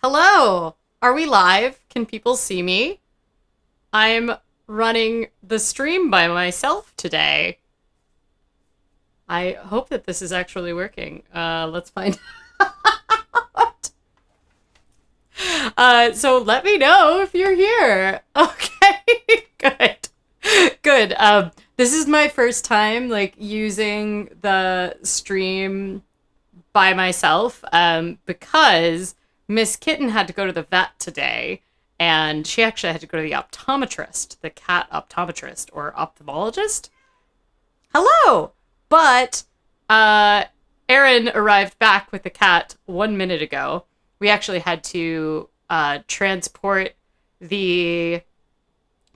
Hello. Are we live? Can people see me? I'm running the stream by myself today. I hope that this is actually working. Let's find out. So let me know if you're here. Okay, good. Good. This is my first time using the stream by myself because Miss Kitten had to go to the vet today, and she actually had to go to the optometrist, the cat optometrist or ophthalmologist. Hello! But Erin arrived back with the cat 1 minute ago. We actually had to transport the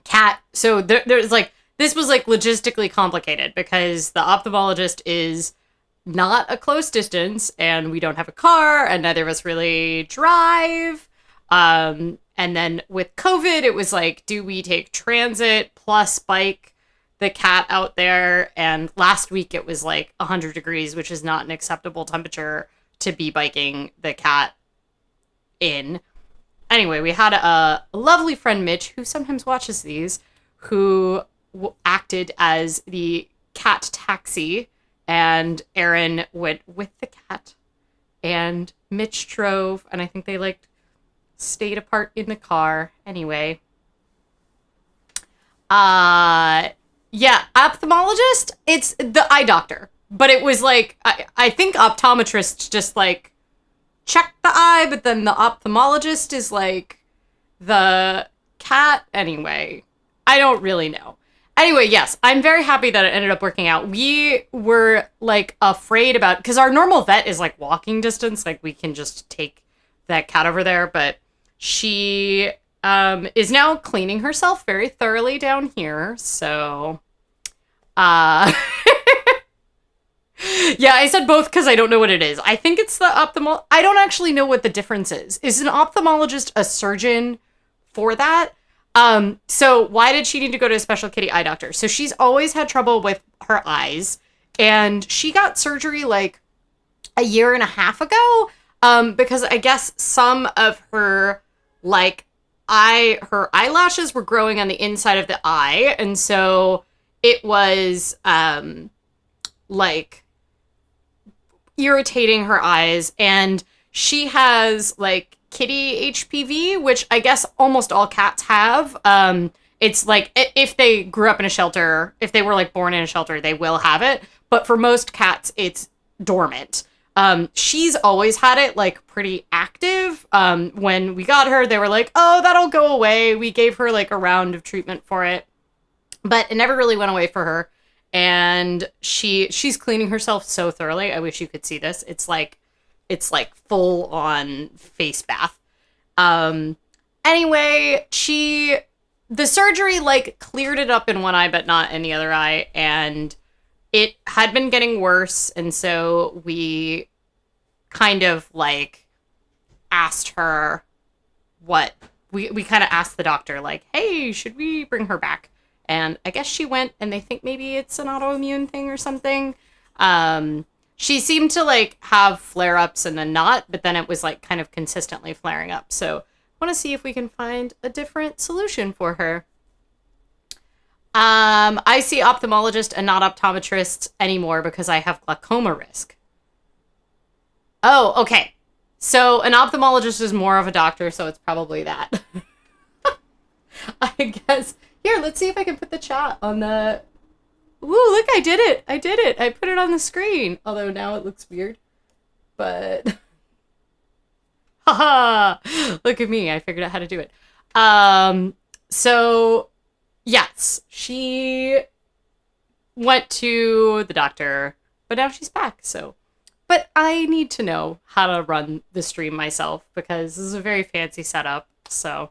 cat. So there's this was logistically complicated because the ophthalmologist is not a close distance, and we don't have a car, and neither of us really drive. And then with COVID, it was do we take transit plus bike the cat out there? And last week it was 100 degrees, which is not an acceptable temperature to be biking the cat in. Anyway, we had a lovely friend, Mitch, who sometimes watches these, who acted as the cat taxi. And Erin went with the cat, and Mitch drove, and I think they stayed apart in the car. Anyway, yeah, ophthalmologist. It's the eye doctor, but it was I think optometrist just check the eye, but then the ophthalmologist is the cat. Anyway, I don't really know. Anyway, yes, I'm very happy that it ended up working out. We were afraid about, because our normal vet is walking distance, we can just take that cat over there, but she is now cleaning herself very thoroughly down here. So yeah, I said both because I don't know what it is. I think it's the I don't actually know what the difference is. Is an ophthalmologist a surgeon for that? So why did she need to go to a special kitty eye doctor? So she's always had trouble with her eyes, and she got surgery a year and a half ago, because I guess some of her her eyelashes were growing on the inside of the eye, and so it was irritating her eyes, and she has kitty HPV, which I guess almost all cats have. It's if they grew up in a shelter, if they were born in a shelter, they will have it. But for most cats, it's dormant. She's always had it pretty active. When we got her, they were oh, that'll go away. We gave her a round of treatment for it, but it never really went away for her. And she's cleaning herself so thoroughly. I wish you could see this. It's full on face bath. Anyway, the surgery cleared it up in one eye, but not in the other eye. And it had been getting worse. And so we kind of asked her what we kind of asked the doctor, hey, should we bring her back? And I guess she went, and they think maybe it's an autoimmune thing or something. She seemed to have flare-ups and then not, but then it was kind of consistently flaring up. So I want to see if we can find a different solution for her. I see ophthalmologist and not optometrist anymore because I have glaucoma risk. Oh, okay. So an ophthalmologist is more of a doctor, so it's probably that. I guess. Here, let's see if I can put the chat on the... Ooh, look, I did it. I did it. I put it on the screen. Although now it looks weird. But... Haha! Look at me. I figured out how to do it. So, yes. She went to the doctor, but now she's back, so... But I need to know how to run the stream myself, because this is a very fancy setup, so...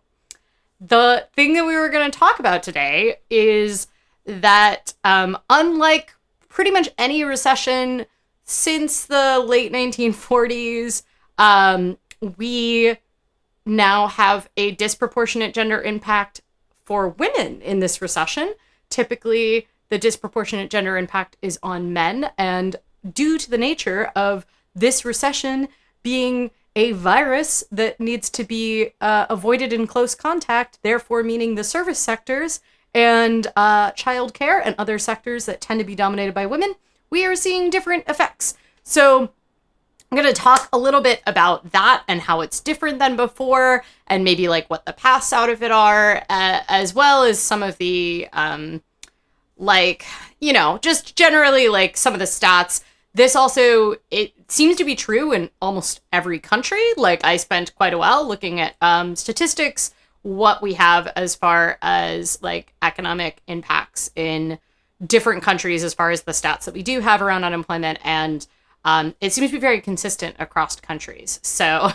The thing that we were going to talk about today is that unlike pretty much any recession since the late 1940s, we now have a disproportionate gender impact for women in this recession. Typically, the disproportionate gender impact is on men, and due to the nature of this recession being a virus that needs to be avoided in close contact, therefore meaning the service sectors and childcare and other sectors that tend to be dominated by women, we are seeing different effects. So I'm going to talk a little bit about that and how it's different than before, and maybe like what the paths out of it are, as well as some of the, just generally like some of the stats. This also, it seems to be true in almost every country. Like I spent quite a while looking at statistics, what we have as far as like economic impacts in different countries as far as the stats that we do have around unemployment, and it seems to be very consistent across countries. So,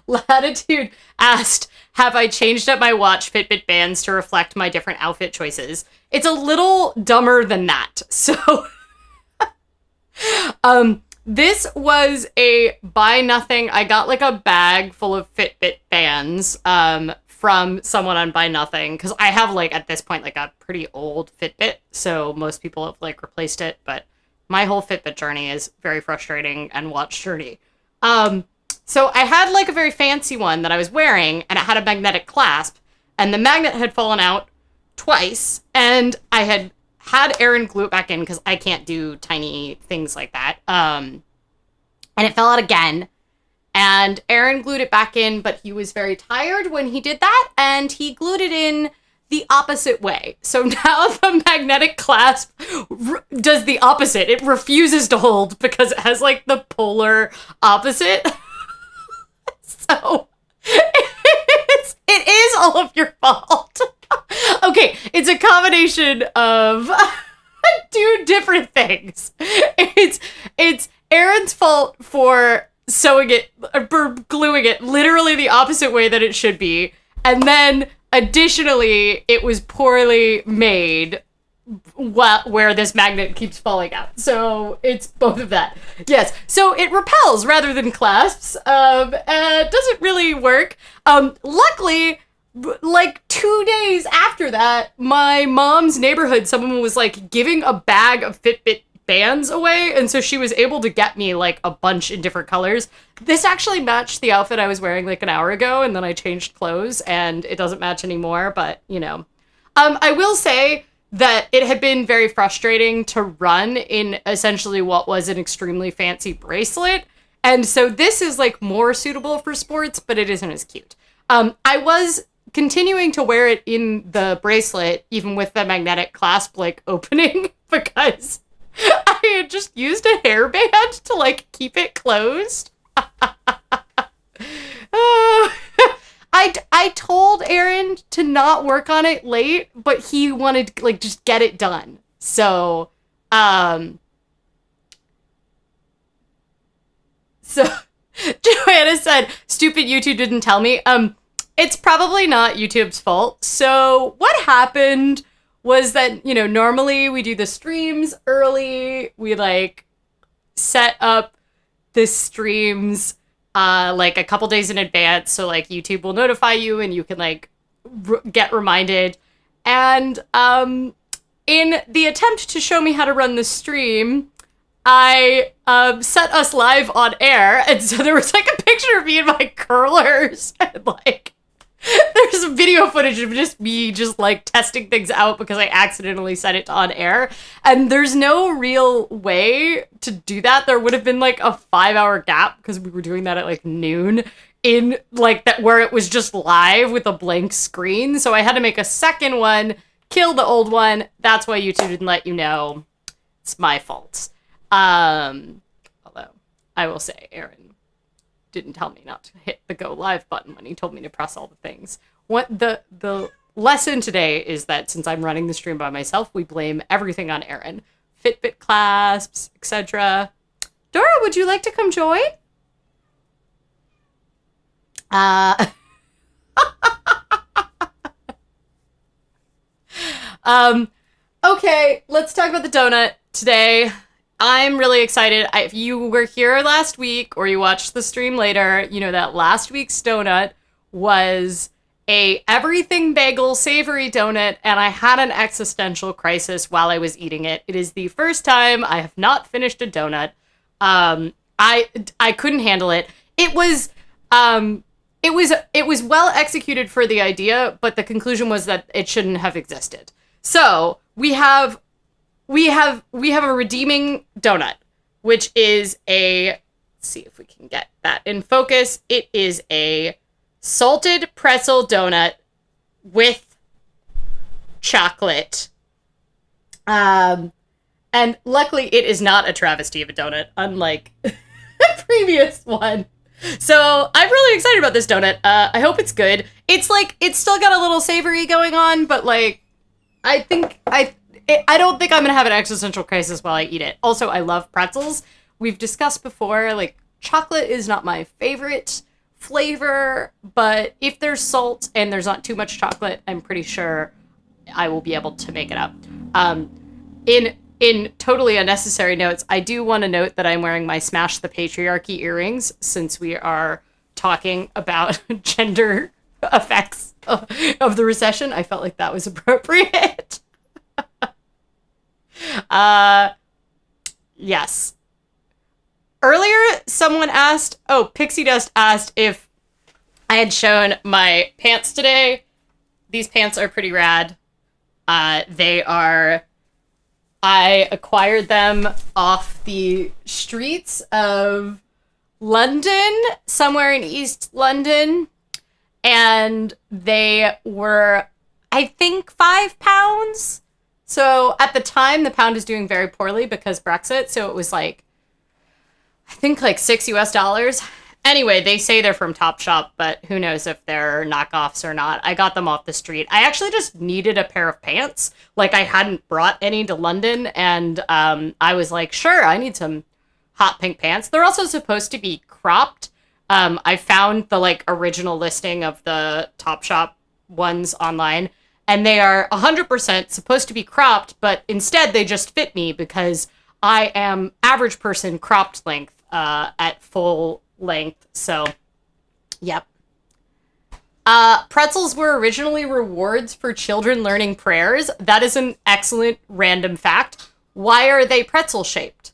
Latitude asked, have I changed up my watch Fitbit bands to reflect my different outfit choices? It's a little dumber than that. So, this was a buy nothing. I got like a bag full of Fitbit bands, from someone on Buy Nothing, because I have like at this point like a pretty old Fitbit, so most people have like replaced it, but my whole Fitbit journey is very frustrating and watch journey. So I had like a very fancy one that I was wearing, and it had a magnetic clasp, and the magnet had fallen out twice, and I had Aaron glue it back in because I can't do tiny things like that. And it fell out again. And Aaron glued it back in, but he was very tired when he did that, and he glued it in the opposite way. So now the magnetic clasp does the opposite. It refuses to hold because it has like the polar opposite. So it is all of your fault. Okay, it's a combination of two different things. It's Aaron's fault for sewing it, or gluing it literally the opposite way that it should be. And then additionally, it was poorly made where this magnet keeps falling out. So it's both of that. Yes. So it repels rather than clasps. It doesn't really work. Luckily, like 2 days after that, my mom's neighborhood, someone was like giving a bag of Fitbit bands away, and so she was able to get me like a bunch in different colors. This actually matched the outfit I was wearing like an hour ago, and then I changed clothes and it doesn't match anymore, but you know. I will say that it had been very frustrating to run in essentially what was an extremely fancy bracelet, and so this is like more suitable for sports, but it isn't as cute. I was continuing to wear it in the bracelet even with the magnetic clasp like opening because I had just used a hairband to, like, keep it closed. I told Aaron to not work on it late, but he wanted to, like, just get it done. So, Joanna said, stupid YouTube didn't tell me. It's probably not YouTube's fault. So, what happened was that, you know, normally we do the streams early. We, like, set up the streams, like, a couple days in advance. So, like, YouTube will notify you and you can, like, get reminded. And in the attempt to show me how to run the stream, I set us live on air. And so there was, like, a picture of me in my curlers. And, like, there's some video footage of just me just like testing things out because I accidentally set it to on air. And there's no real way to do that. There would have been like a 5-hour gap because we were doing that at like noon in like that where it was just live with a blank screen. So I had to make a second one, kill the old one. That's why YouTube didn't let you know. It's my fault. Although I will say Aaron didn't tell me not to hit the go live button when he told me to press all the things. What the lesson today is that since I'm running the stream by myself, we blame everything on Aaron. Fitbit clasps, etc. Dora, would you like to come join? Okay, let's talk about the donut today. I'm really excited. If you were here last week or you watched the stream later, you know that last week's donut was a everything bagel savory donut, and I had an existential crisis while I was eating it. It is the first time I have not finished a donut. I couldn't handle it. It was it was well executed for the idea, but the conclusion was that it shouldn't have existed. So we have a redeeming donut, which is a, let's see if we can get that in focus. It is a salted pretzel donut with chocolate. And luckily it is not a travesty of a donut, unlike the previous one. So I'm really excited about this donut. I hope it's good. It's still got a little savory going on, but I don't think I'm gonna have an existential crisis while I eat it. Also, I love pretzels. We've discussed before, chocolate is not my favorite flavor, but if there's salt and there's not too much chocolate, I'm pretty sure I will be able to make it up. In totally unnecessary notes, I do want to note that I'm wearing my Smash the Patriarchy earrings since we are talking about gender effects of the recession. I felt like that was appropriate. Yes. Earlier, someone asked, Pixie Dust asked if I had shown my pants today. These pants are pretty rad. I acquired them off the streets of London, somewhere in East London, and they were, I think, £5. So at the time, the pound is doing very poorly because Brexit, so it was I think $6 US. Anyway, they say they're from Topshop, but who knows if they're knockoffs or not. I got them off the street. I actually just needed a pair of pants. I hadn't brought any to London, and I was like, sure, I need some hot pink pants. They're also supposed to be cropped. I found the original listing of the Topshop ones online, and they are 100% supposed to be cropped, but instead they just fit me because I am average person cropped length at full length. So, yep. Pretzels were originally rewards for children learning prayers. That is an excellent random fact. Why are they pretzel shaped?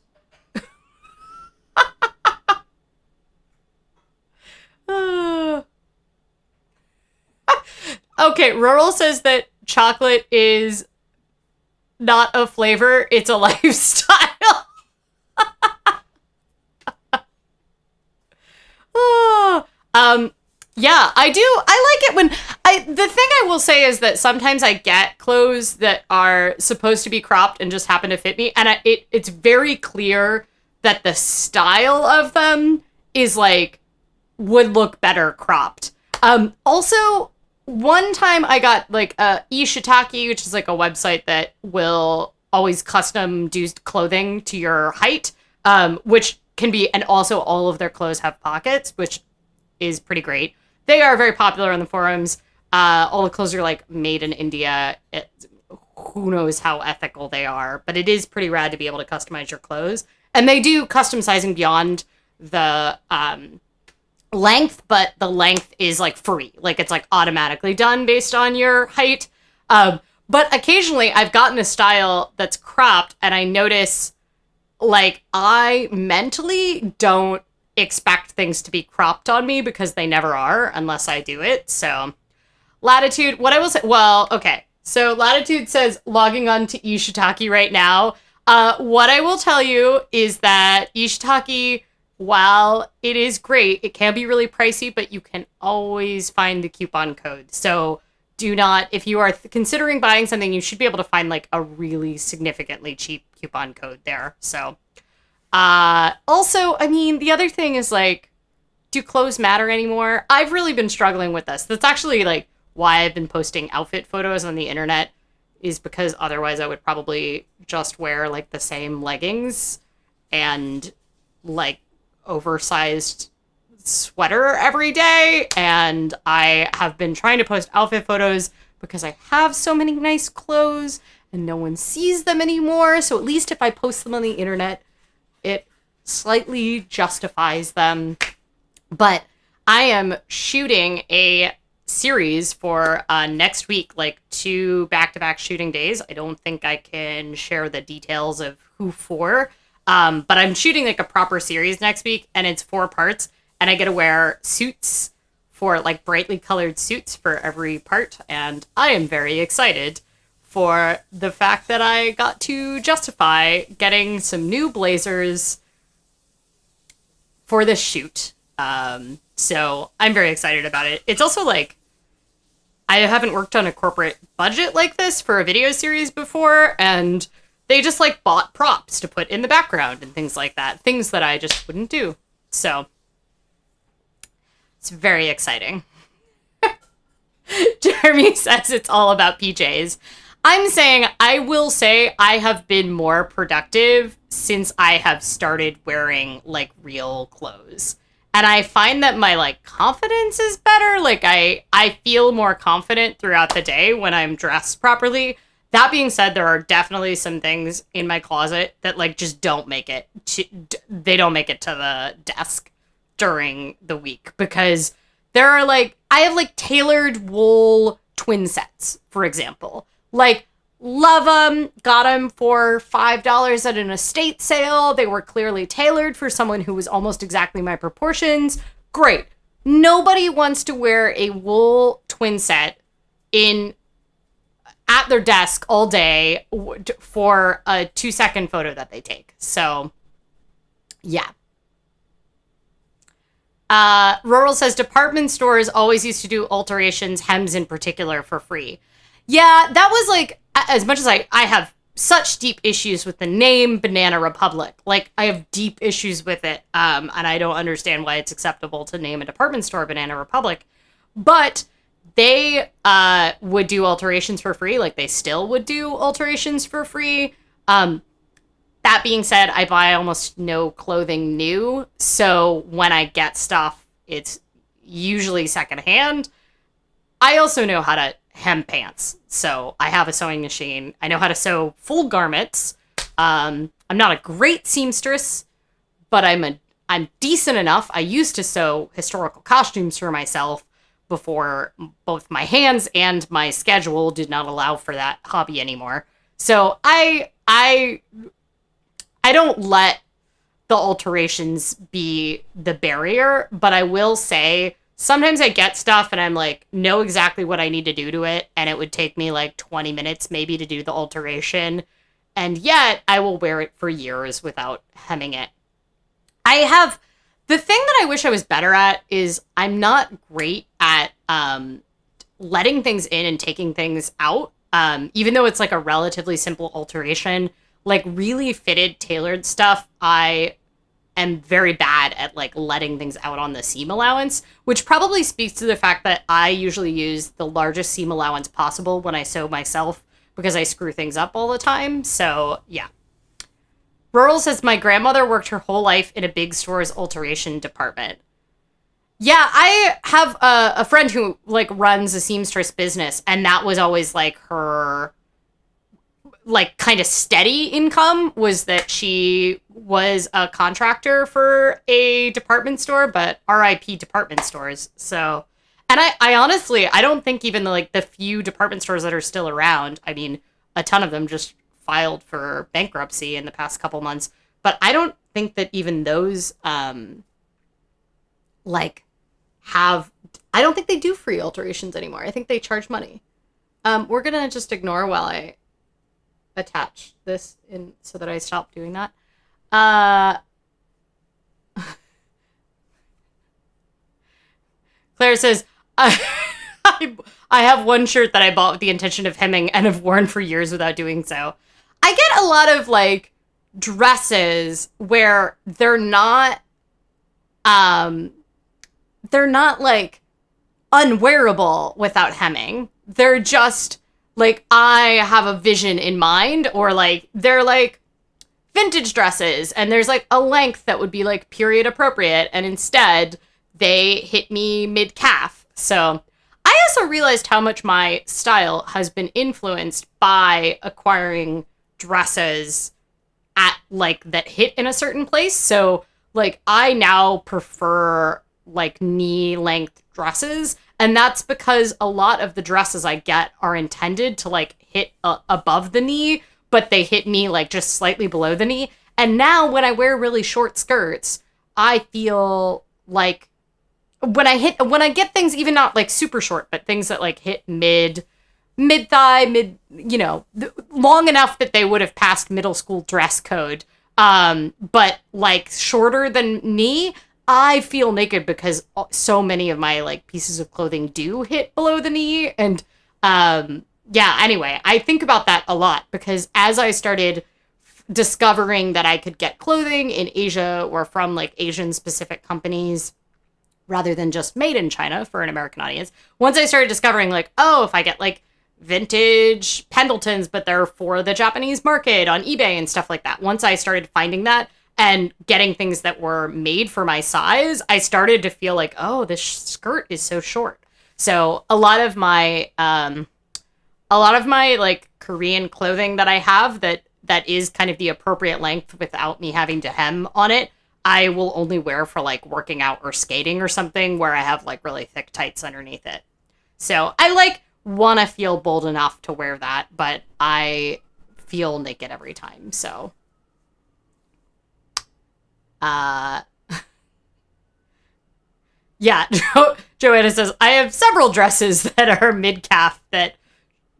Okay, Rural says that chocolate is not a flavor, it's a lifestyle. Yeah, I do. I like it when the thing I will say is that sometimes I get clothes that are supposed to be cropped and just happen to fit me. And it's very clear that the style of them is would look better cropped. Also, one time I got She-cession, which is a website that will always custom do clothing to your height, which can be, and also all of their clothes have pockets, which is pretty great. They are very popular on the forums. All the clothes are made in India. Who knows how ethical they are, but it is pretty rad to be able to customize your clothes. And they do custom sizing beyond the length, but the length is free. It's automatically done based on your height. But occasionally I've gotten a style that's cropped and I notice I mentally don't expect things to be cropped on me because they never are unless I do it. So Latitude, what I will say, well, okay. So Latitude says logging on to Ishitaki right now. What I will tell you is that Ishitaki, while it is great, it can be really pricey, but you can always find the coupon code. So do not, if you are considering buying something, you should be able to find a really significantly cheap coupon code there. So also, I mean, the other thing is do clothes matter anymore? I've really been struggling with this. That's actually why I've been posting outfit photos on the internet, is because otherwise I would probably just wear the same leggings and oversized sweater every day. And I have been trying to post outfit photos because I have so many nice clothes and no one sees them anymore. So at least if I post them on the internet, it slightly justifies them. But I am shooting a series for next week, 2 back-to-back shooting days. I don't think I can share the details of who for, But I'm shooting like a proper series next week, and it's 4 parts, and I get to wear suits for like brightly colored suits for every part, and I am very excited for the fact that I got to justify getting some new blazers for this shoot. So I'm very excited about it. It's also like, I haven't worked on a corporate budget like this for a video series before, and they just like bought props to put in the background and things like that. Things that I just wouldn't do. So it's very exciting. Jeremy says it's all about PJs. I'm saying, I will say I have been more productive since I have started wearing like real clothes. And I find that my like confidence is better. Like I feel more confident throughout the day when I'm dressed properly. That being said, there are definitely some things in my closet that like just don't make it they don't make it to the desk during the week, because there are like, I have like tailored wool twin sets, for example. Like, love them, got them for $5 at an estate sale. They were clearly tailored for someone who was almost exactly my proportions. Great. Nobody wants to wear a wool twin set at their desk all day for a 2-second photo that they take. So, yeah. Rural says department stores always used to do alterations, hems in particular, for free. Yeah, that was like, as much as I have such deep issues with the name Banana Republic. Like, I have deep issues with it, and I don't understand why it's acceptable to name a department store Banana Republic. But they would do alterations for free. Like, they still would do alterations for free. That being said, I buy almost no clothing new, so when I get stuff, it's usually secondhand. I also know how to hem pants, so I have a sewing machine. I know how to sew full garments. I'm not a great seamstress, but I'm decent enough. I used to sew historical costumes for myself before both my hands and my schedule did not allow for that hobby anymore. So I don't let the alterations be the barrier, but I will say sometimes I get stuff and I'm like, know exactly what I need to do to it, and it would take me like 20 minutes maybe to do the alteration, and yet I will wear it for years without hemming it. The thing that I wish I was better at is I'm not great at letting things in and taking things out, even though it's like a relatively simple alteration. Like, really fitted, tailored stuff, I am very bad at, like, letting things out on the seam allowance, which probably speaks to the fact that I usually use the largest seam allowance possible when I sew myself, because I screw things up all the time. So, yeah. Rural says, my grandmother worked her whole life in a big store's alteration department. Yeah, I have a friend who, like, runs a seamstress business, and that was always, like, her, like, kind of steady income, was that she was a contractor for a department store, but RIP department stores. So, and I honestly, I don't think even like the few department stores that are still around, I mean, a ton of them just filed for bankruptcy in the past couple months, but I don't think that even those, like, I don't think they do free alterations anymore. I think they charge money. We're gonna just ignore while I attach this in so that I stop doing that. Claire says, I have one shirt that I bought with the intention of hemming and have worn for years without doing so. I get a lot of like dresses where they're not like unwearable without hemming. They're just like, I have a vision in mind, or like they're like vintage dresses and there's like a length that would be like period appropriate, and instead they hit me mid-calf. So I also realized how much my style has been influenced by acquiring dresses at like that hit in a certain place. So like I now prefer like knee length dresses, and that's because a lot of the dresses I get are intended to like hit above the knee, but they hit me like just slightly below the knee. And now when I wear really short skirts, I feel like when I get things, even not like super short, but things that like hit mid thigh, long enough that they would have passed middle school dress code, but like shorter than knee, I feel naked because so many of my like pieces of clothing do hit below the knee. And anyway, I think about that a lot because as I started discovering that I could get clothing in Asia or from like Asian specific companies rather than just made in China for an American audience, once I started discovering like, oh, if I get like vintage Pendletons, but they're for the Japanese market on eBay and stuff like that. Once I started finding that and getting things that were made for my size, I started to feel like, oh, this skirt is so short. So a lot of my like Korean clothing that I have that is kind of the appropriate length without me having to hem on it, I will only wear for like working out or skating or something where I have like really thick tights underneath it. So I like want to feel bold enough to wear that, but I feel naked every time. So yeah, Joanna says, I have several dresses that are mid-calf that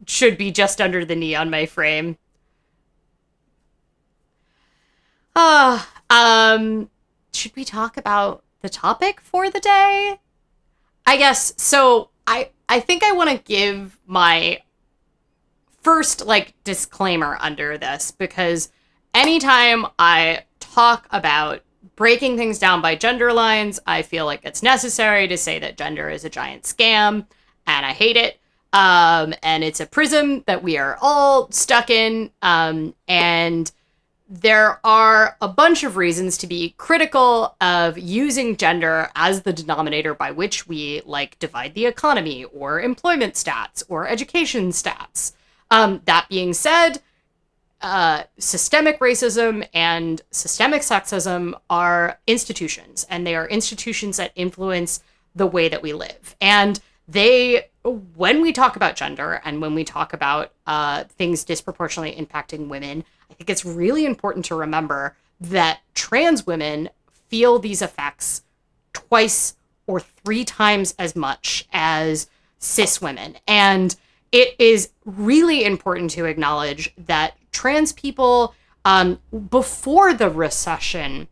should be just under the knee on my frame. Should we talk about the topic for the day? I guess, so I think I want to give my first, like, disclaimer under this, because anytime I talk about breaking things down by gender lines, I feel like it's necessary to say that gender is a giant scam, and I hate it. And it's a prism that we are all stuck in, and there are a bunch of reasons to be critical of using gender as the denominator by which we, like, divide the economy or employment stats or education stats. That being said, systemic racism and systemic sexism are institutions, and they are institutions that influence the way that we live. And when we talk about gender and when we talk about things disproportionately impacting women, I think it's really important to remember that trans women feel these effects twice or 3 times as much as cis women. And it is really important to acknowledge that trans people, before the recession,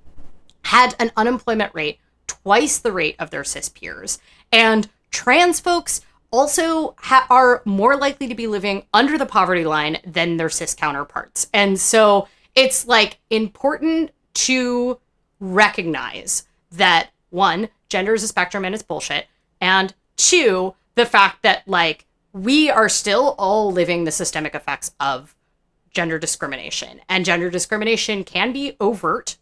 had an unemployment rate twice the rate of their cis peers. And trans folks also are more likely to be living under the poverty line than their cis counterparts. And so it's like important to recognize that, 1, gender is a spectrum and it's bullshit. And 2, the fact that like we are still all living the systemic effects of gender discrimination. And gender discrimination can be overt,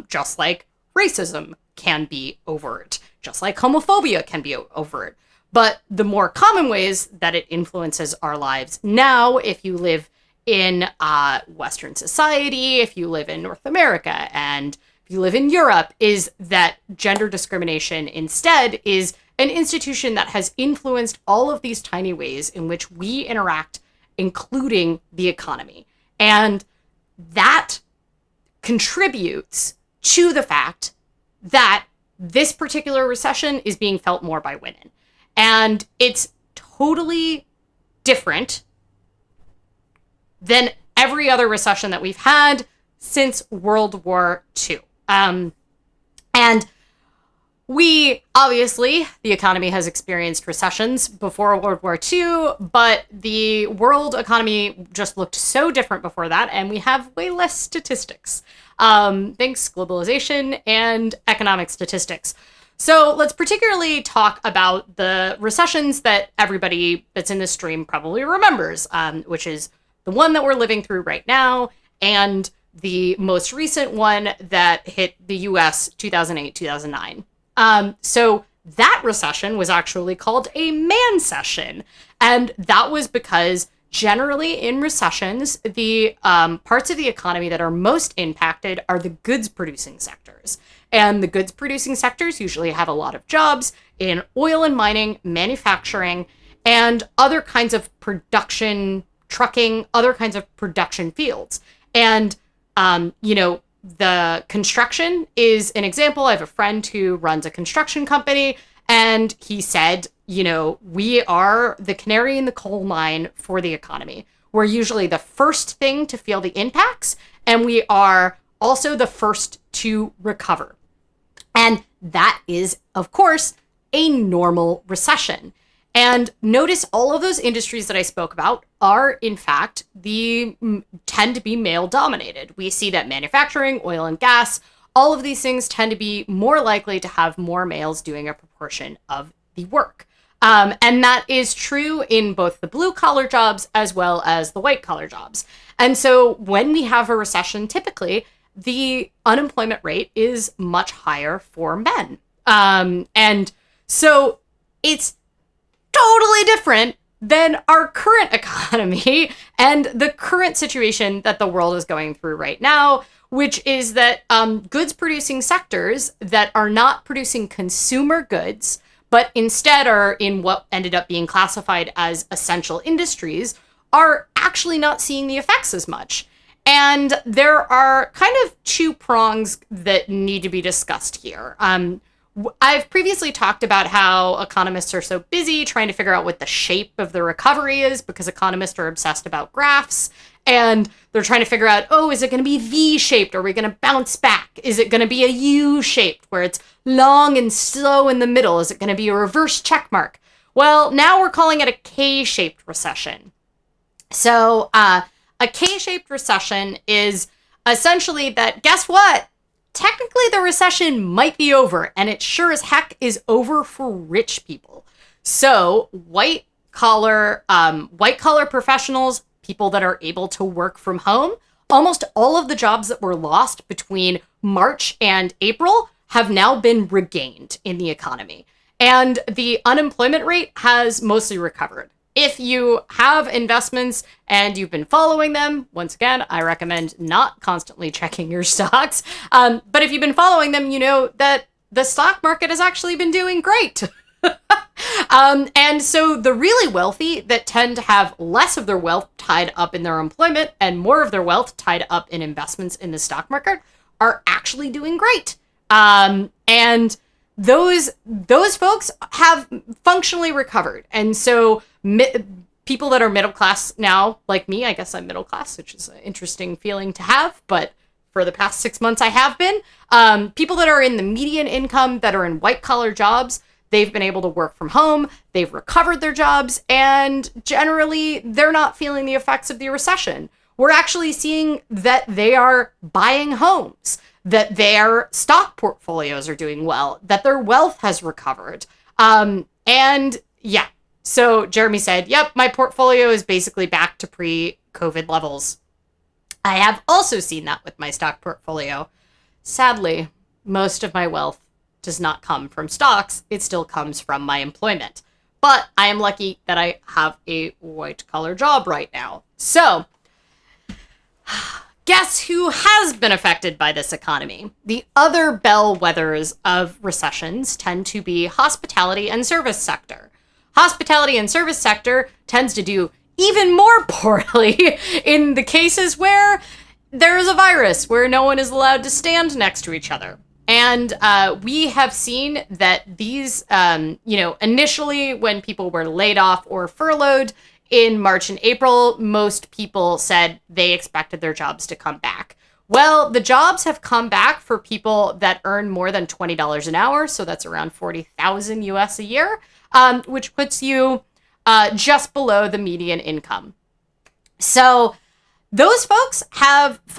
just like racism can be overt, just like homophobia can be overt. But the more common ways that it influences our lives now, if you live in Western society, if you live in North America, and if you live in Europe, is that gender discrimination instead is an institution that has influenced all of these tiny ways in which we interact, including the economy. And that contributes to the fact that this particular recession is being felt more by women. And it's totally different than every other recession that we've had since World War II. And we, obviously, the economy has experienced recessions before World War II, but the world economy just looked so different before that, and we have way less statistics. Thanks, globalization and economic statistics. So let's particularly talk about the recessions that everybody that's in this stream probably remembers, which is the one that we're living through right now, and the most recent one that hit the US 2008-2009. So that recession was actually called a man-cession, and that was because generally in recessions, the parts of the economy that are most impacted are the goods-producing sectors. And the goods-producing sectors usually have a lot of jobs in oil and mining, manufacturing, and other kinds of production, trucking, other kinds of production fields. And, The construction is an example. I have a friend who runs a construction company, and he said, we are the canary in the coal mine for the economy. We're usually the first thing to feel the impacts, and we are also the first to recover. And that is, of course, a normal recession. And notice all of those industries that I spoke about are, in fact, tend to be male dominated. We see that manufacturing, oil and gas, all of these things tend to be more likely to have more males doing a proportion of the work. And that is true in both the blue collar jobs as well as the white collar jobs. And so when we have a recession, typically the unemployment rate is much higher for men. And so it's totally different than our current economy and the current situation that the world is going through right now, which is that goods producing sectors that are not producing consumer goods, but instead are in what ended up being classified as essential industries, are actually not seeing the effects as much. And there are kind of two prongs that need to be discussed here. I've previously talked about how economists are so busy trying to figure out what the shape of the recovery is, because economists are obsessed about graphs, and they're trying to figure out, is it going to be V-shaped? Are we going to bounce back? Is it going to be a U-shaped where it's long and slow in the middle? Is it going to be a reverse check mark? Well, now we're calling it a K-shaped recession. So a K-shaped recession is essentially that, guess what? Technically, the recession might be over, and it sure as heck is over for rich people. So white collar professionals, people that are able to work from home, almost all of the jobs that were lost between March and April have now been regained in the economy. And the unemployment rate has mostly recovered. If you have investments and you've been following them, once again, I recommend not constantly checking your stocks. But if you've been following them, you know that the stock market has actually been doing great. And so the really wealthy that tend to have less of their wealth tied up in their employment and more of their wealth tied up in investments in the stock market are actually doing great. And those folks have functionally recovered. And so people that are middle class now, like me, I guess I'm middle class, which is an interesting feeling to have, but for the past 6 months I have been. People that are in the median income, that are in white collar jobs, they've been able to work from home, they've recovered their jobs, and generally they're not feeling the effects of the recession. We're actually seeing that they are buying homes, that their stock portfolios are doing well, that their wealth has recovered. And yeah, so Jeremy said, yep, my portfolio is basically back to pre-COVID levels. I have also seen that with my stock portfolio. Sadly, most of my wealth does not come from stocks. It still comes from my employment. But I am lucky that I have a white collar job right now. So guess who has been affected by this economy? The other bellwethers of recessions tend to be hospitality and service sector. Hospitality and service sector tends to do even more poorly in the cases where there is a virus, where no one is allowed to stand next to each other. And we have seen that these, initially when people were laid off or furloughed in March and April, most people said they expected their jobs to come back. Well, the jobs have come back for people that earn more than $20 an hour. So that's around 40,000 US a year, which puts you just below the median income. So those folks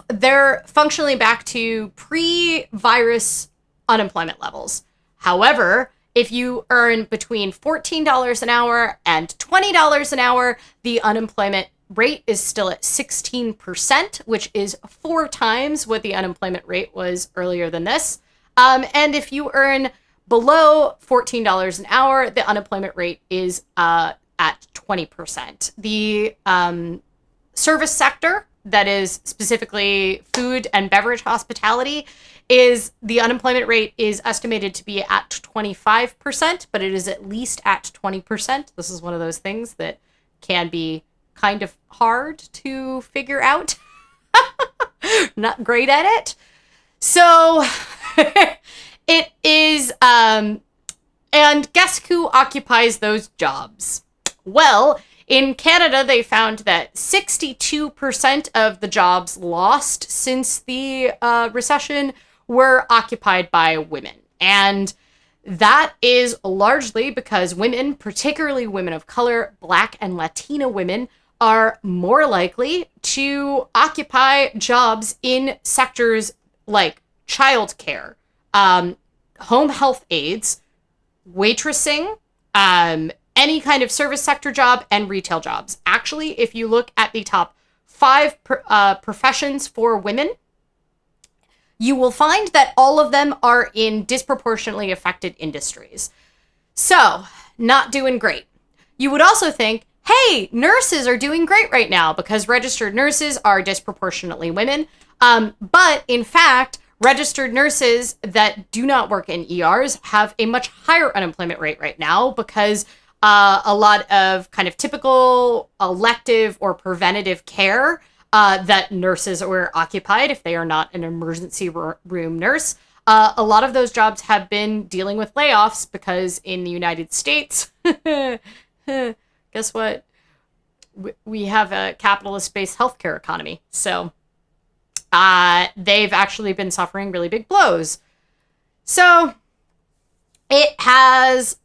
they're functionally back to pre-virus unemployment levels. However, if you earn between $14 an hour and $20 an hour, the unemployment rate is still at 16%, which is 4 times what the unemployment rate was earlier than this. And if you earn below $14 an hour, the unemployment rate is at 20%. The service sector, that is specifically food and beverage hospitality, the unemployment rate is estimated to be at 25%, but it is at least at 20%. This is one of those things that can be kind of hard to figure out. Not great at it. So it is, and guess who occupies those jobs? Well, in Canada, they found that 62% of the jobs lost since the recession were occupied by women. And that is largely because women, particularly women of color, Black and Latina women, are more likely to occupy jobs in sectors like childcare, home health aides, waitressing, any kind of service sector job, and retail jobs. Actually, if you look at the top 5 professions for women, you will find that all of them are in disproportionately affected industries. So, not doing great. You would also think, hey, nurses are doing great right now because registered nurses are disproportionately women. But in fact, registered nurses that do not work in ERs have a much higher unemployment rate right now because a lot of kind of typical elective or preventative care that nurses are occupied if they are not an emergency room nurse. A lot of those jobs have been dealing with layoffs because in the United States, guess what? We have a capitalist-based healthcare economy. So they've actually been suffering really big blows. So it has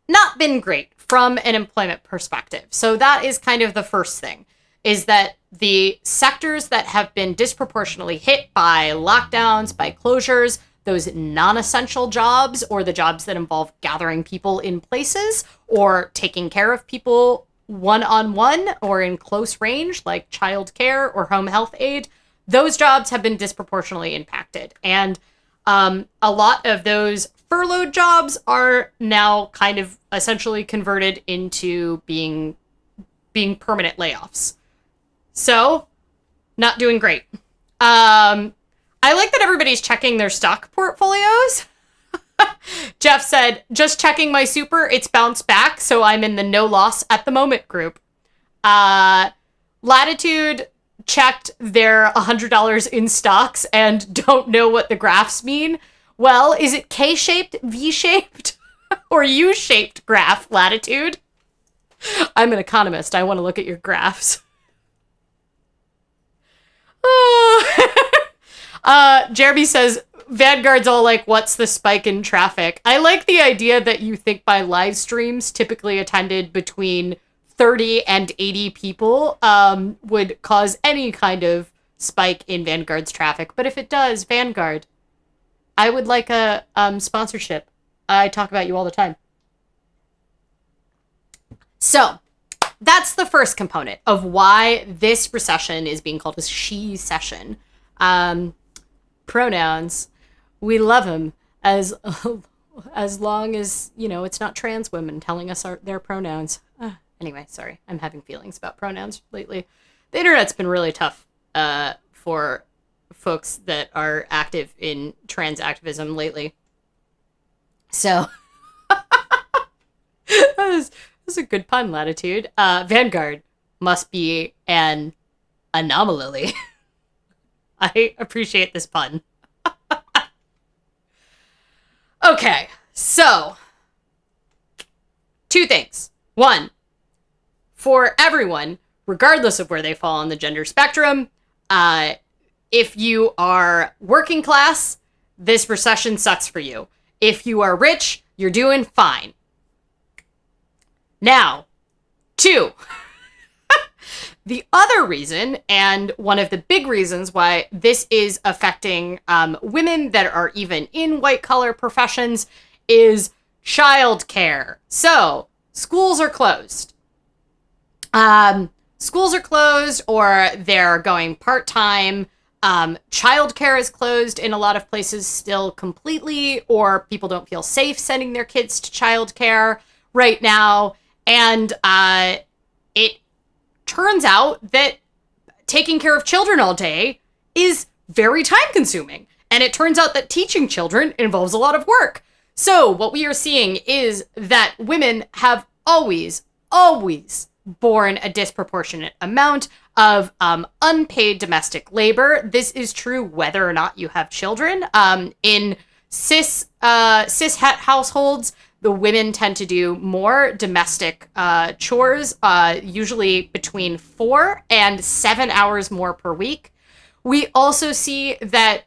not been great from an employment perspective. So that is kind of the first thing, is that the sectors that have been disproportionately hit by lockdowns, by closures, those non-essential jobs or the jobs that involve gathering people in places or taking care of people one-on-one or in close range, like childcare or home health aid, those jobs have been disproportionately impacted. And a lot of those furloughed jobs are now kind of essentially converted into being permanent layoffs. So, not doing great. I like that everybody's checking their stock portfolios. Jeff said, just checking my super, it's bounced back, so I'm in the no loss at the moment group. Latitude checked their $100 in stocks and don't know what the graphs mean. Well, is it K-shaped, V-shaped, or U-shaped graph, Latitude? I'm an economist. I want to look at your graphs. Jeremy says, Vanguard's all like, what's the spike in traffic? I like the idea that you think my live streams, typically attended between 30 and 80 people, would cause any kind of spike in Vanguard's traffic. But if it does, Vanguard, I would like a sponsorship. I talk about you all the time. So, that's the first component of why this recession is being called a she-cession. Pronouns, we love them as long as, it's not trans women telling us their pronouns. Anyway, sorry, I'm having feelings about pronouns lately. The internet's been really tough for folks that are active in trans activism lately. So, that was a good pun, Latitude. Vanguard must be an anomalily. I appreciate this pun. Okay, so 2 things. 1, for everyone, regardless of where they fall on the gender spectrum, if you are working class, this recession sucks for you. If you are rich, you're doing fine. Now, 2. The other reason, and one of the big reasons why this is affecting women that are even in white-collar professions, is childcare. So, schools are closed. Schools are closed, or they're going part-time. Childcare is closed in a lot of places still completely, or people don't feel safe sending their kids to childcare right now. And it turns out that taking care of children all day is very time consuming. And it turns out that teaching children involves a lot of work. So what we are seeing is that women have always borne a disproportionate amount of unpaid domestic labor. This is true whether or not you have children. In cis households, the women tend to do more domestic chores, usually between 4 and 7 hours more per week. We also see that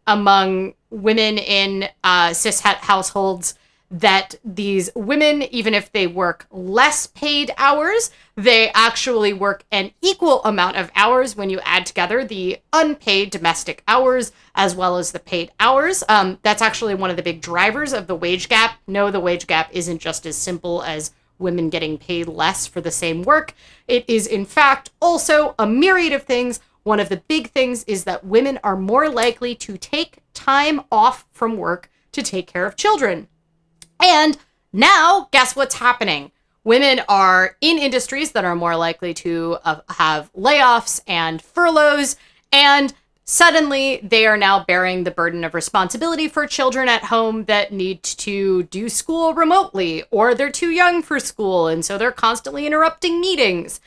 among women in cis households, that these women, even if they work less paid hours, they actually work an equal amount of hours when you add together the unpaid domestic hours as well as the paid hours. That's actually one of the big drivers of the wage gap. No, the wage gap isn't just as simple as women getting paid less for the same work. It is, in fact, also a myriad of things. One of the big things is that women are more likely to take time off from work to take care of children. And now, guess what's happening? Women are in industries that are more likely to have layoffs and furloughs, and suddenly they are now bearing the burden of responsibility for children at home that need to do school remotely, or they're too young for school, and so they're constantly interrupting meetings.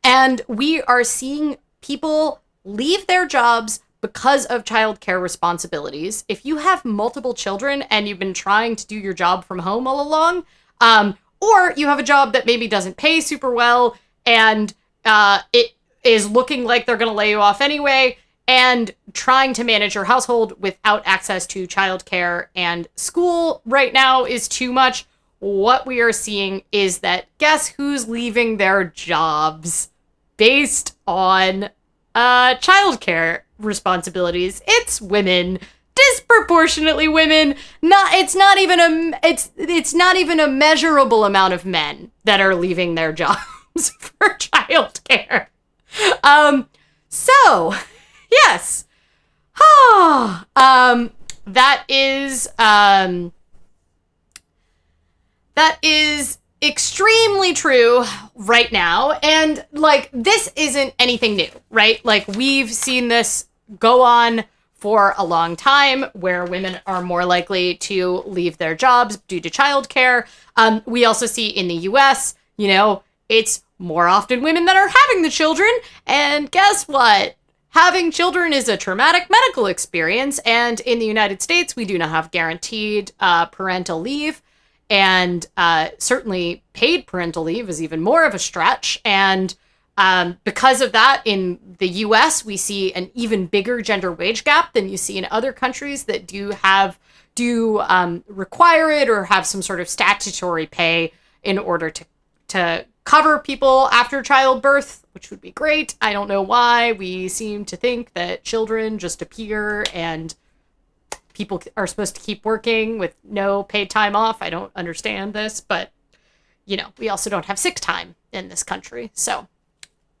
And we are seeing people leave their jobs because of childcare responsibilities. If you have multiple children and you've been trying to do your job from home all along, or you have a job that maybe doesn't pay super well and it is looking like they're going to lay you off anyway, and trying to manage your household without access to childcare and school right now is too much, what we are seeing is that guess who's leaving their jobs based on childcare responsibilities? It's women, disproportionately women. It's not even a measurable amount of men that are leaving their jobs for childcare. So yes, that is extremely true right now. And like, this isn't anything new, right? Like, we've seen this go on for a long time where women are more likely to leave their jobs due to childcare. We also see in the US, it's more often women that are having the children. And guess what? Having children is a traumatic medical experience. And in the United States, we do not have guaranteed parental leave. And certainly paid parental leave is even more of a stretch. And because of that, in the US, we see an even bigger gender wage gap than you see in other countries that do require it or have some sort of statutory pay in order to cover people after childbirth, which would be great. I don't know why we seem to think that children just appear and people are supposed to keep working with no paid time off. I don't understand this, but, we also don't have sick time in this country. So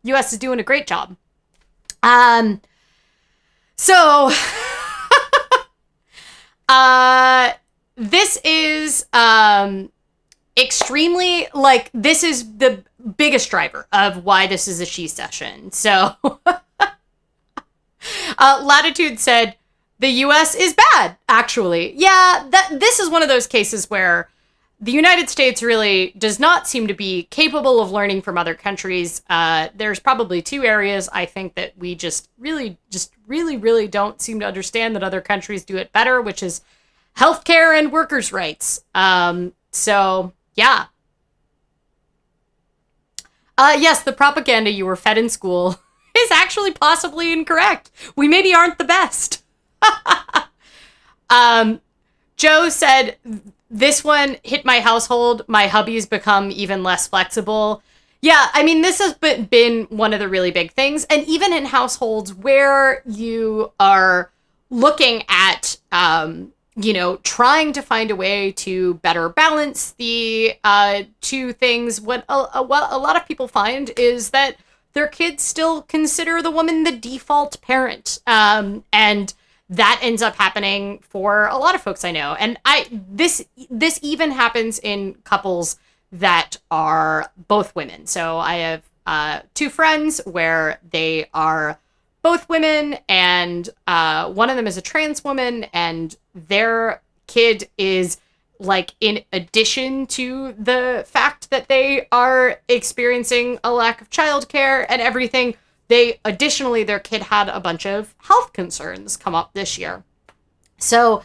US is doing a great job. This is extremely, this is the biggest driver of why this is a she-cession. So Latitude said, the US is bad, actually. Yeah, this is one of those cases where the United States really does not seem to be capable of learning from other countries. There's probably two areas I think that we just really don't seem to understand that other countries do it better, which is healthcare and workers' rights. So, yeah. Yes, the propaganda you were fed in school is actually possibly incorrect. We maybe aren't the best. Joe said, this one hit my household. My hubby's become even less flexible. Yeah, I mean, this has been one of the really big things. And even in households where you are looking at, trying to find a way to better balance the two things, what a lot of people find is that their kids still consider the woman the default parent. And that ends up happening for a lot of folks I know. And this even happens in couples that are both women. So I have two friends where they are both women, and one of them is a trans woman, and their kid is, in addition to the fact that they are experiencing a lack of childcare and everything, their kid had a bunch of health concerns come up this year. So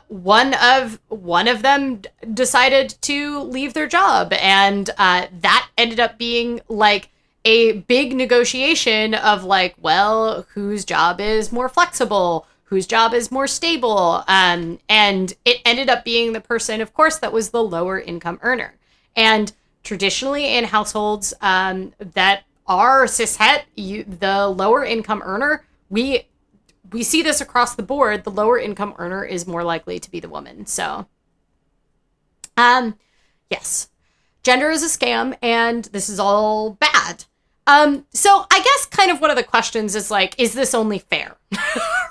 one of them decided to leave their job, and that ended up being like a big negotiation of like, well, whose job is more flexible, whose job is more stable, and it ended up being the person, of course, that was the lower income earner. And traditionally in households that are cishet, the lower income earner, we see this across the board. The lower income earner is more likely to be the woman. So, yes, gender is a scam, and this is all bad. So I guess kind of one of the questions is like, is this only fair?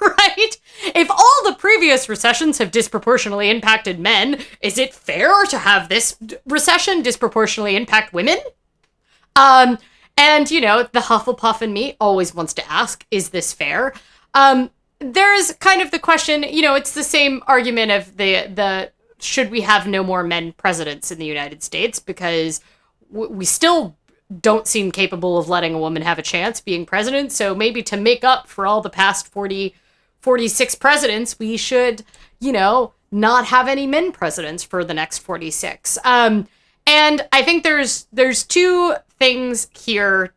Right? If all the previous recessions have disproportionately impacted men, is it fair to have this recession disproportionately impact women? And, you know, the Hufflepuff in me always wants to ask, is this fair? There's kind of the question, you know, it's the same argument of the should we have no more men presidents in the United States, because we still don't seem capable of letting a woman have a chance being president. So maybe to make up for all the past 46 presidents, we should, you know, not have any men presidents for the next 46. And I think there's two things here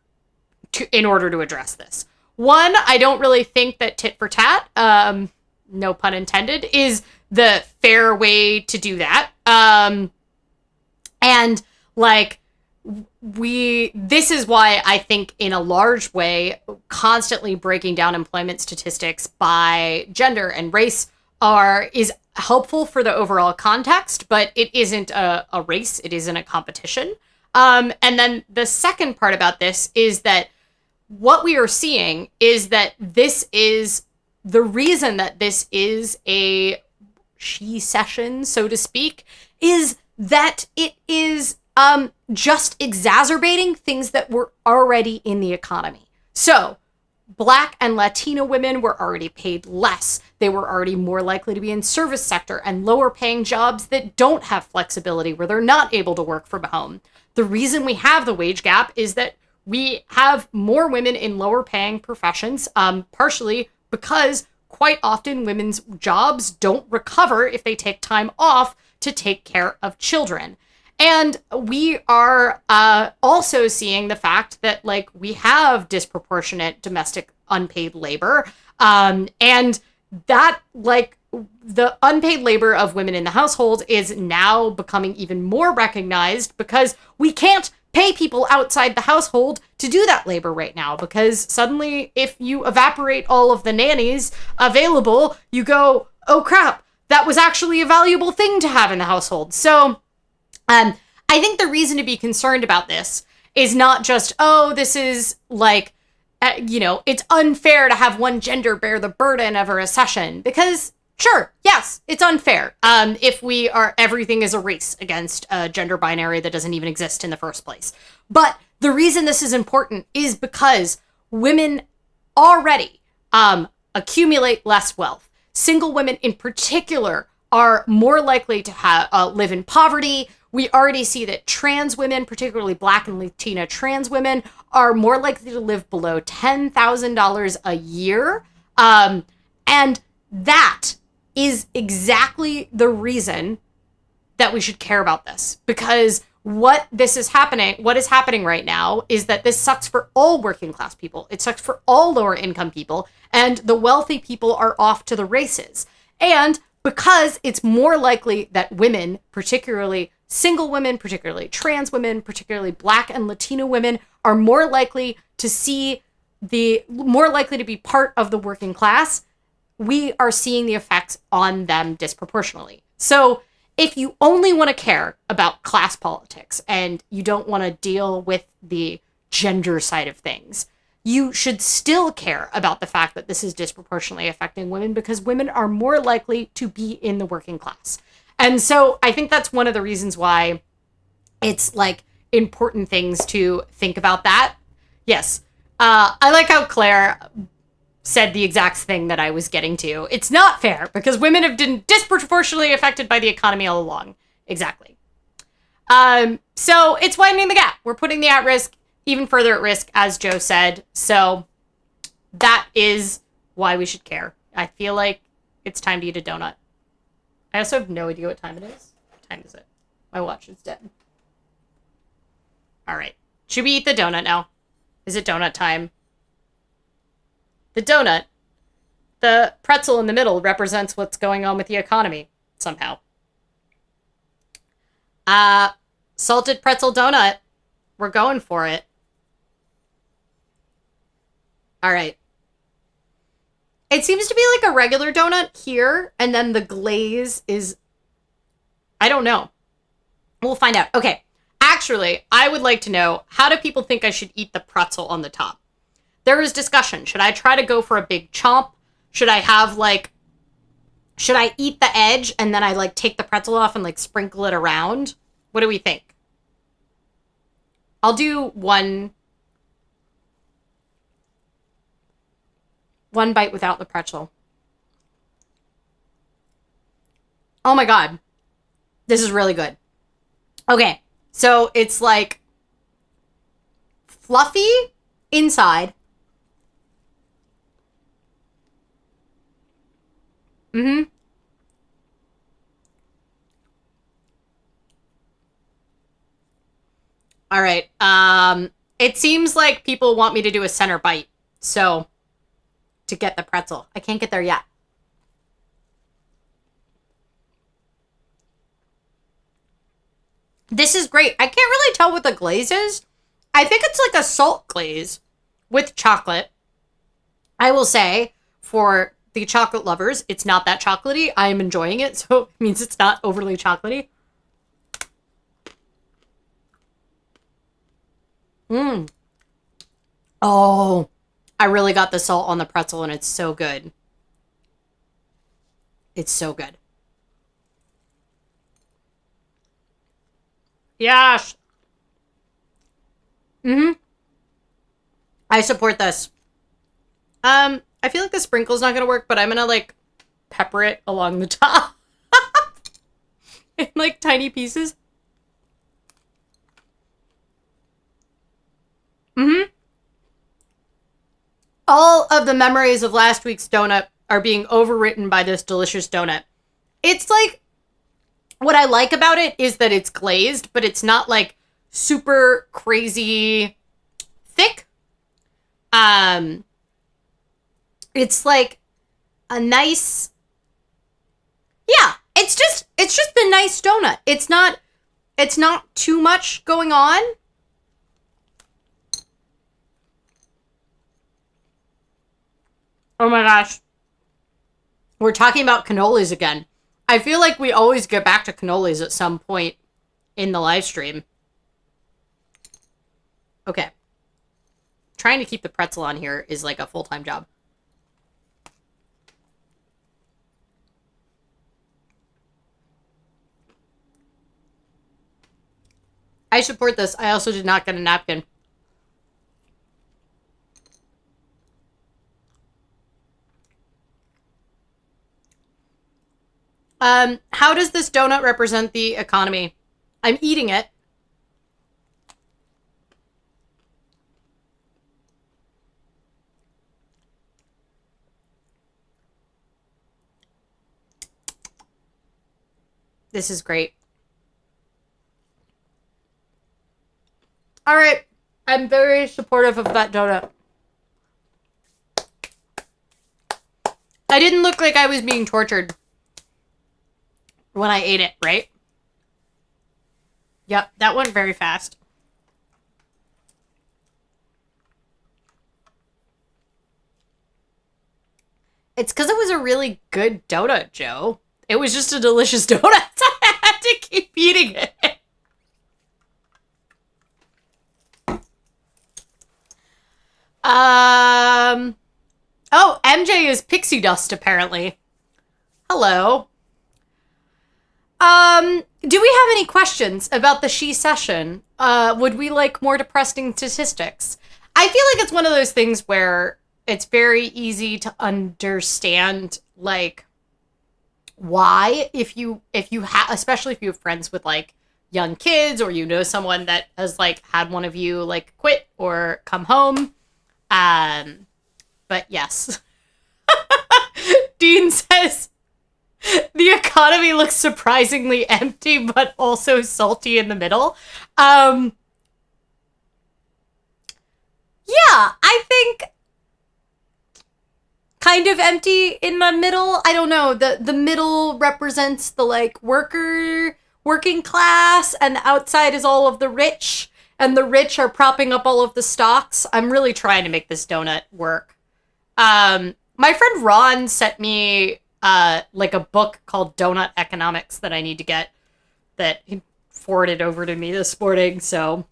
in order to address this. One, I don't really think that tit for tat, no pun intended, is the fair way to do that. And like, this is why I think in a large way, constantly breaking down employment statistics by gender and race is helpful for the overall context, but it isn't a race. It isn't a competition. And then the second part about this is that what we are seeing is that this is the reason that this is a she-cession, so to speak, is that it is just exacerbating things that were already in the economy. So Black and Latino women were already paid less. They were already more likely to be in service sector and lower paying jobs that don't have flexibility, where they're not able to work from home. The reason we have the wage gap is that we have more women in lower paying professions, partially because quite often women's jobs don't recover if they take time off to take care of children. And we are also seeing the fact that, like, we have disproportionate domestic unpaid labor, and that, like, the unpaid labor of women in the household is now becoming even more recognized, because we can't pay people outside the household to do that labor right now, because suddenly if you evaporate all of the nannies available, you go, oh crap, that was actually a valuable thing to have in the household. So I think the reason to be concerned about this is not just, oh, this is like, it's unfair to have one gender bear the burden of a recession, because sure, yes, it's unfair. If everything is a race against a gender binary that doesn't even exist in the first place. But the reason this is important is because women already accumulate less wealth. Single women in particular are more likely to live in poverty. We already see that trans women, particularly Black and Latina trans women, are more likely to live below $10,000 a year. And that is exactly the reason that we should care about this. Because what is happening right now is that this sucks for all working class people. It sucks for all lower income people. And the wealthy people are off to the races. And because it's more likely that women, particularly single women, particularly trans women, particularly Black and Latino women, are more likely to be part of the working class, we are seeing the effects on them disproportionately. So if you only want to care about class politics and you don't want to deal with the gender side of things, you should still care about the fact that this is disproportionately affecting women, because women are more likely to be in the working class. And so I think that's one of the reasons why it's like important things to think about that. Yes. I like how Claire said the exact thing that I was getting to. It's not fair because women have been disproportionately affected by the economy all along. Exactly. So it's widening the gap. We're putting the at-risk even further at risk, as Joe said. So that is why we should care. I feel like it's time to eat a donut. I also have no idea what time it is. What time is it? My watch is dead. All right. Should we eat the donut now? Is it donut time? The donut, the pretzel in the middle, represents what's going on with the economy somehow. Salted pretzel donut. We're going for it. All right. It seems to be like a regular donut here, and then the glaze is... I don't know. We'll find out. Okay. Actually, I would like to know, how do people think I should eat the pretzel on the top? There is discussion. Should I try to go for a big chomp? Should I have, like... Should I eat the edge, and then I, like, take the pretzel off and, like, sprinkle it around? What do we think? I'll do one bite without the pretzel. Oh my god. This is really good. Okay, so it's like fluffy inside. Mm-hmm. All right. It seems like people want me to do a center bite. So, to get the pretzel. I can't get there yet. This is great. I can't really tell what the glaze is. I think it's like a salt glaze with chocolate. I will say, for the chocolate lovers, it's not that chocolatey. I am enjoying it, so it means it's not overly chocolatey. Mmm. Oh, I really got the salt on the pretzel, and it's so good. It's so good. Yes. Mm-hmm. I support this. I feel like the sprinkle's not gonna work, but I'm gonna, like, pepper it along the top. In, like, tiny pieces. Mm-hmm. All of the memories of last week's donut are being overwritten by this delicious donut. It's like, what I like about it is that it's glazed, but it's not like super crazy thick. It's like a nice, yeah, it's just a nice donut. It's not too much going on. Oh my gosh. We're talking about cannolis again. I feel like we always get back to cannolis at some point in the live stream. Okay. Trying to keep the pretzel on here is like a full-time job. I support this. I also did not get a napkin. How does this donut represent the economy? I'm eating it. This is great. All right. I'm very supportive of that donut. I didn't look like I was being tortured when I ate it, right? Yep, that went very fast. It's because it was a really good donut, Joe. It was just a delicious donut. I had to keep eating it. Oh, MJ is pixie dust, apparently. Hello. Do we have any questions about the She-cession? Would we like more depressing statistics? I feel like it's one of those things where it's very easy to understand, like, why, if you have, especially if you have friends with, like, young kids, or you know someone that has like had one of you like quit or come home. But yes. Dean says the economy looks surprisingly empty, but also salty in the middle. Yeah, I think kind of empty in the middle. I don't know. The middle represents the like working class, and the outside is all of the rich, and the rich are propping up all of the stocks. I'm really trying to make this donut work. My friend Ron sent me like a book called Donut Economics that I need to get, that he forwarded over to me this morning. So,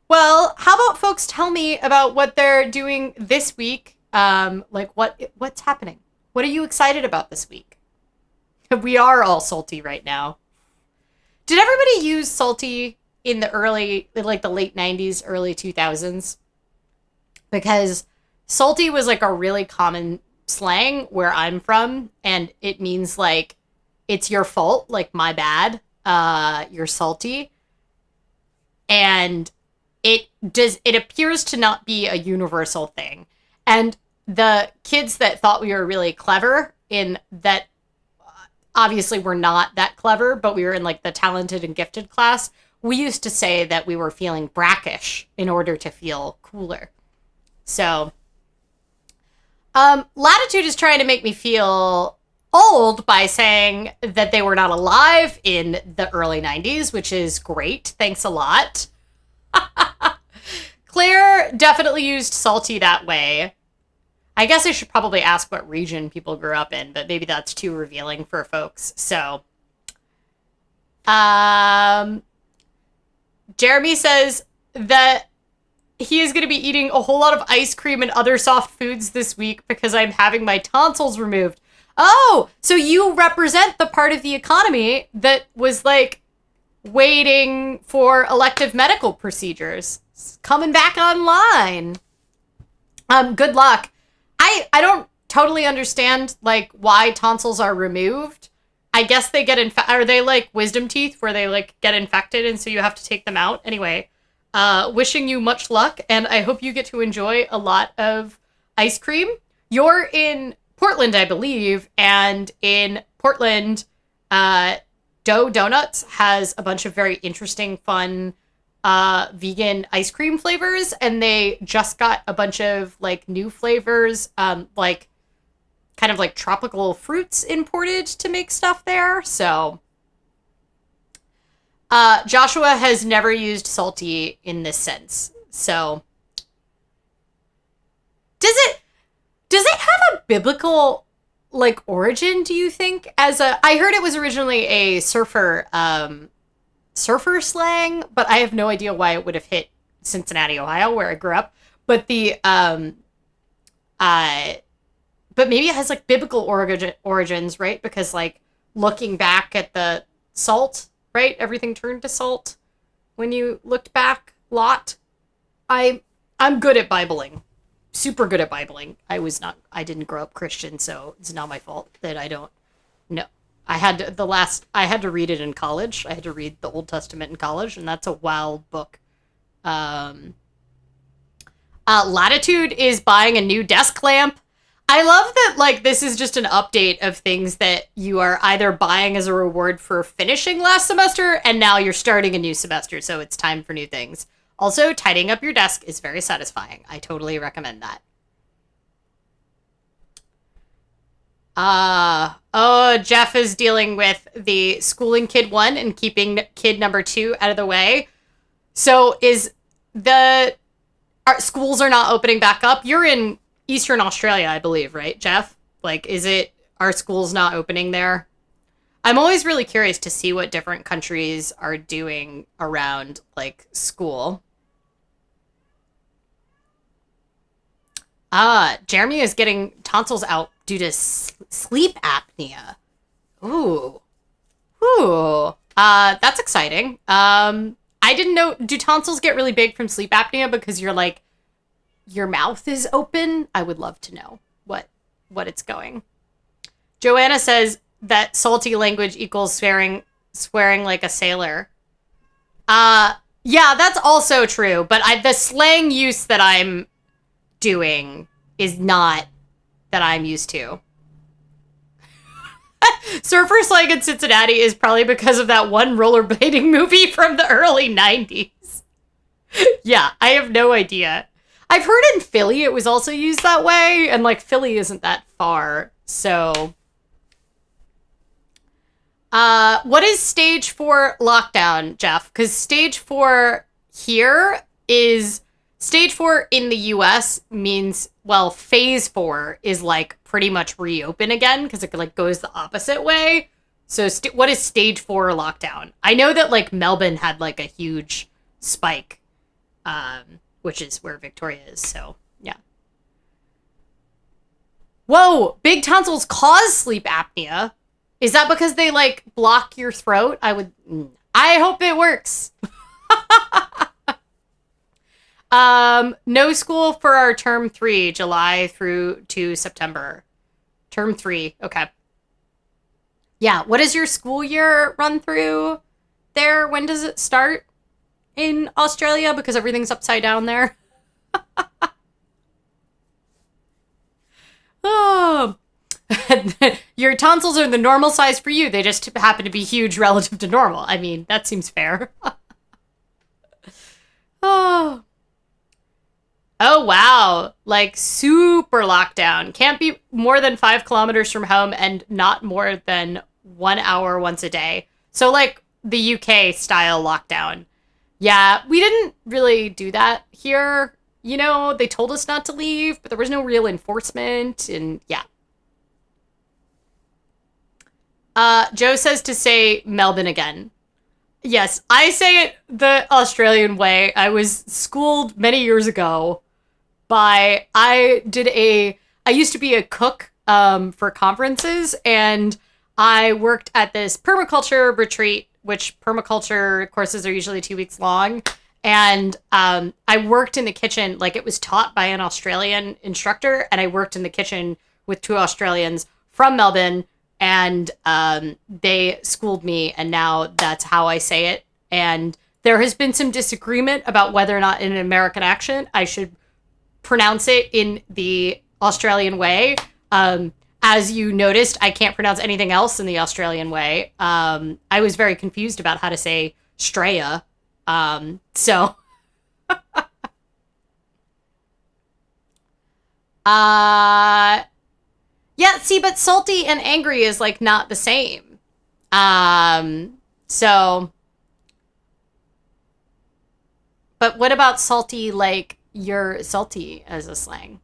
well, how about folks tell me about what they're doing this week? Like what's happening? What are you excited about this week? We are all salty right now. Did everybody use salty in the late 90s, early 2000s? Because salty was like a really common slang where I'm from, and it means like it's your fault, like my bad, you're salty. And it appears to not be a universal thing. And the kids that thought we were really clever, in that obviously we're not that clever, but we were in like the talented and gifted class, we used to say that we were feeling brackish in order to feel cooler. So Latitude is trying to make me feel old by saying that they were not alive in the early 90s, which is great. Thanks a lot. Claire definitely used salty that way. I guess I should probably ask what region people grew up in, but maybe that's too revealing for folks. So, Jeremy says that he is going to be eating a whole lot of ice cream and other soft foods this week because I'm having my tonsils removed. Oh, so you represent the part of the economy that was like waiting for elective medical procedures. It's coming back online. Good luck. I don't totally understand like why tonsils are removed. I guess they get are they like wisdom teeth where they like get infected and so you have to take them out? Anyway, wishing you much luck, and I hope you get to enjoy a lot of ice cream. You're in Portland, I believe, and in Portland, Doe Donuts has a bunch of very interesting, fun vegan ice cream flavors, and they just got a bunch of like new flavors, like kind of like tropical fruits imported to make stuff there. So Joshua has never used salty in this sense. So does it have a biblical like origin, do you think? I heard it was originally a surfer slang, but I have no idea why it would have hit Cincinnati, Ohio, where I grew up. But but maybe it has like biblical origins, right? Because like looking back at the salt, right? Everything turned to salt when you looked back. Lot. I'm good at Bibling. Super good at Bibling. I didn't grow up Christian, so it's not my fault that I don't know. I had to read it in college. I had to read the Old Testament in college, and that's a wild book. Latitude is buying a new desk lamp. I love that, like, this is just an update of things that you are either buying as a reward for finishing last semester, and now you're starting a new semester, so it's time for new things. Also, tidying up your desk is very satisfying. I totally recommend that. Jeff is dealing with the schooling kid 1 and keeping kid number 2 out of the way. So our schools are not opening back up. You're in Eastern Australia, I believe, right, Jeff? Like, are schools not opening there? I'm always really curious to see what different countries are doing around, like, school. Jeremy is getting tonsils out due to sleep apnea. Ooh. That's exciting. I didn't know, do tonsils get really big from sleep apnea because you're like, your mouth is open? I would love to know what it's going. Joanna says that salty language equals swearing like a sailor. Yeah, that's also true, but the slang use that I'm doing is not that I'm used to. Surfer slang in Cincinnati is probably because of that one rollerblading movie from the early 90s. Yeah, I have no idea. I've heard in Philly it was also used that way, and like Philly isn't that far, so. What is stage 4 lockdown, Jeff? Because stage 4 here is stage 4 in the US means, well, phase 4 is like pretty much reopen again because it like goes the opposite way. So what is stage 4 lockdown? I know that like Melbourne had like a huge spike, which is where Victoria is. So yeah. Whoa, big tonsils cause sleep apnea. Is that because they like block your throat? I hope it works. No school for our term 3, July through to September. Term 3, okay. Yeah, what does your school year run through there? When does it start in Australia? Because everything's upside down there. Oh. Your tonsils are the normal size for you. They just happen to be huge relative to normal. I mean, that seems fair. Oh. Oh, wow. Like, super lockdown. Can't be more than 5 kilometers from home and not more than 1 hour once a day. So, like, the UK style lockdown. Yeah, we didn't really do that here. You know, they told us not to leave, but there was no real enforcement, and yeah. Joe says to say Melbourne again. Yes, I say it the Australian way. I was schooled many years ago by, I used to be a cook for conferences, and I worked at this permaculture retreat, which permaculture courses are usually 2 weeks long. And I worked in the kitchen, like it was taught by an Australian instructor, and I worked in the kitchen with 2 Australians from Melbourne, and they schooled me, and now that's how I say it. And there has been some disagreement about whether or not in an American accent I should pronounce it in the Australian way. As you noticed, I can't pronounce anything else in the Australian way. I was very confused about how to say Straya. So yeah, see, but salty and angry is like not the same. So but what about salty, like you're salty as a slang?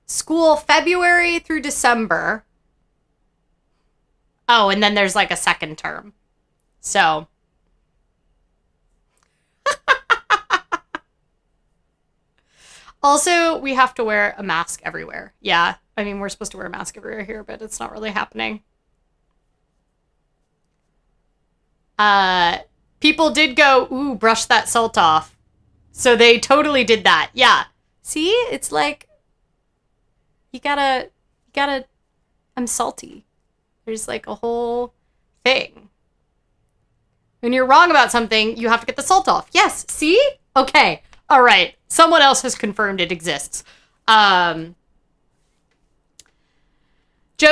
School February through December. Oh, and then there's like a second term. So. Also, we have to wear a mask everywhere. Yeah, I mean, we're supposed to wear a mask everywhere here, but it's not really happening. People did go, ooh, brush that salt off. So they totally did that. Yeah. See? It's like, you gotta, I'm salty. There's like a whole thing. When you're wrong about something, you have to get the salt off. Yes, see? Okay. All right. Someone else has confirmed it exists. Joe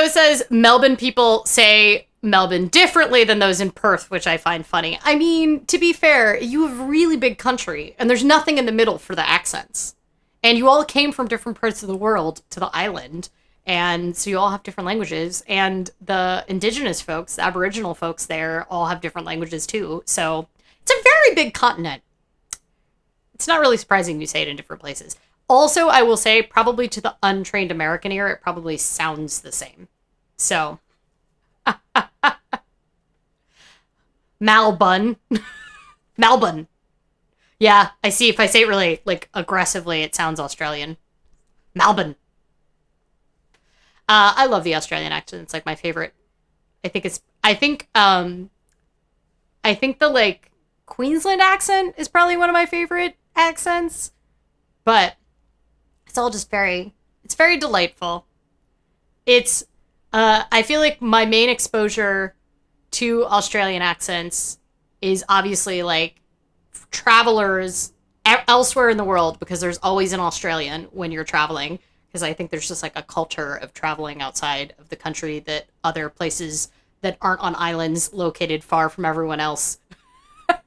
says Melbourne people say Melbourne differently than those in Perth, which I find funny. I mean, to be fair, you have a really big country, and there's nothing in the middle for the accents. And you all came from different parts of the world to the island, and so you all have different languages, and the indigenous folks, the Aboriginal folks there, all have different languages too. So it's a very big continent. It's not really surprising you say it in different places. Also, I will say, probably to the untrained American ear, it probably sounds the same. So. Malbun. Malbun. Yeah, I see. If I say it really, like, aggressively, it sounds Australian. Malbun. I love the Australian accent. It's, like, my favorite. I think the, like, Queensland accent is probably one of my favorite accents. But it's all just very, It's very delightful. It's I feel like my main exposure to Australian accents is obviously like travelers elsewhere in the world, because there's always an Australian when you're traveling, because I think there's just like a culture of traveling outside of the country that other places that aren't on islands located far from everyone else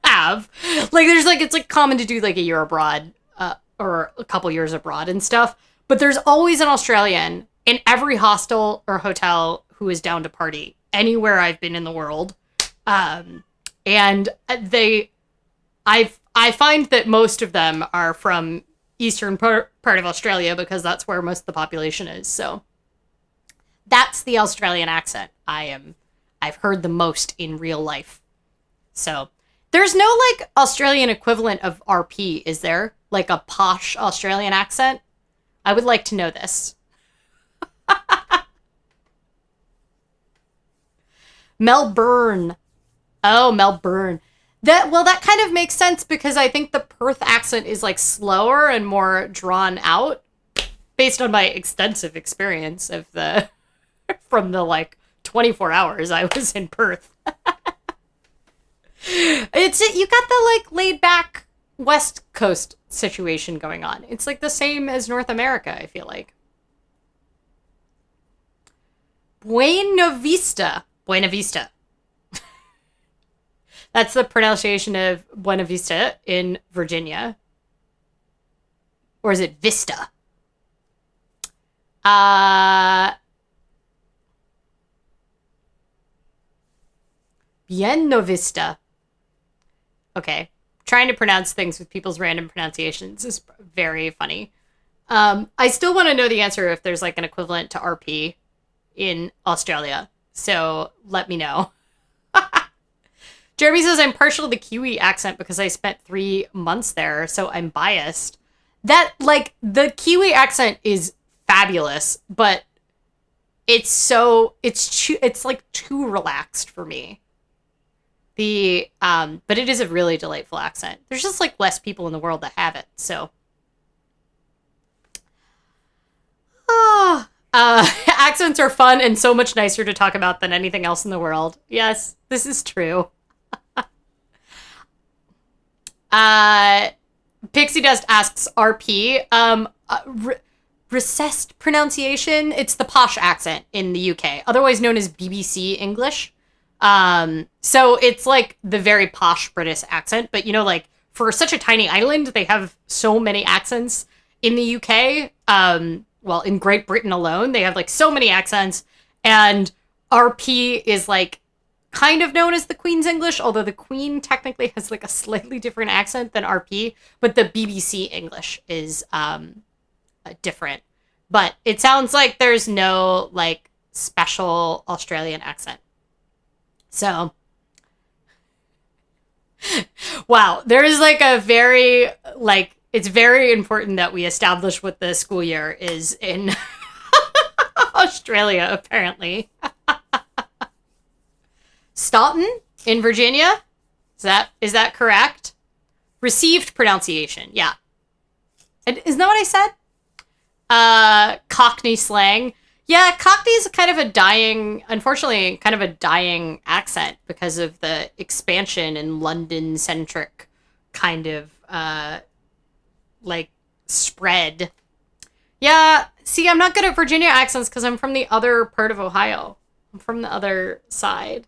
have. Like there's like, it's like common to do like a year abroad or a couple years abroad and stuff, but there's always an Australian in every hostel or hotel who is down to party anywhere I've been in the world. And I find that most of them are from eastern part of Australia, because that's where most of the population is. So that's the Australian accent I've heard the most in real life. So there's no like Australian equivalent of RP, is there? Like a posh Australian accent? I would like to know this. Melbourne. Oh, Melbourne. That kind of makes sense, because I think the Perth accent is like slower and more drawn out, based on my extensive experience of the from the like 24 hours I was in Perth. It's you got the like laid back West Coast situation going on. It's like the same as North America, I feel like. Buena Vista. Buena Vista. That's the pronunciation of Buena Vista in Virginia. Or is it Vista? Buena Vista. Okay. Trying to pronounce things with people's random pronunciations is very funny. I still want to know the answer if there's like an equivalent to RP in Australia. So let me know. Jeremy says, I'm partial to the Kiwi accent because I spent 3 months there, so I'm biased. That, like, the Kiwi accent is fabulous, but it's like too relaxed for me. But it is a really delightful accent. There's just, like, less people in the world that have it, so. Accents are fun and so much nicer to talk about than anything else in the world. Yes, this is true. Pixie Dust asks RP. Recessed pronunciation. It's the posh accent in the UK, otherwise known as BBC English. So it's like the very posh British accent, but you know, like for such a tiny island, they have so many accents in the UK. Well, in Great Britain alone, they have like so many accents, and RP is like kind of known as the Queen's English, although the Queen technically has like a slightly different accent than RP, but the BBC English is different. But it sounds like there's no like special Australian accent. So, wow, there is like a very like, it's very important that we establish what the school year is in Australia, apparently. Staunton in Virginia? Is that correct? Received pronunciation, yeah. Isn't that what I said? Cockney slang. Yeah, Cockney is kind of a dying, unfortunately, kind of a dying accent because of the expansion and London-centric kind of, like, spread. Yeah, see, I'm not good at Virginia accents because I'm from the other part of Ohio. I'm from the other side.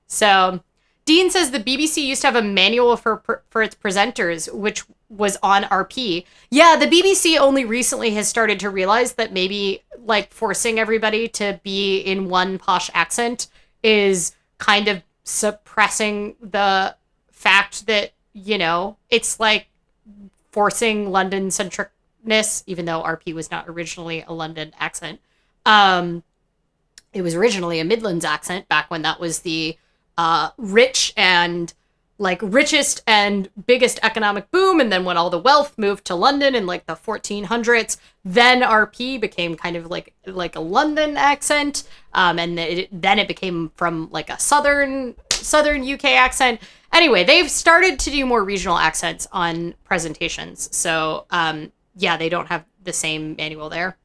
So, Dean says the BBC used to have a manual for its presenters, which was on RP. Yeah, the BBC only recently has started to realize that maybe, like, forcing everybody to be in one posh accent is kind of suppressing the fact that, you know, it's like forcing London-centricness, even though RP was not originally a London accent. It was originally a Midlands accent back when that was the rich and like richest and biggest economic boom, and then when all the wealth moved to London in like the 1400s, then RP became kind of like a London accent, and then it became from like a southern UK accent. Anyway, they've started to do more regional accents on presentations, so yeah, they don't have the same manual there.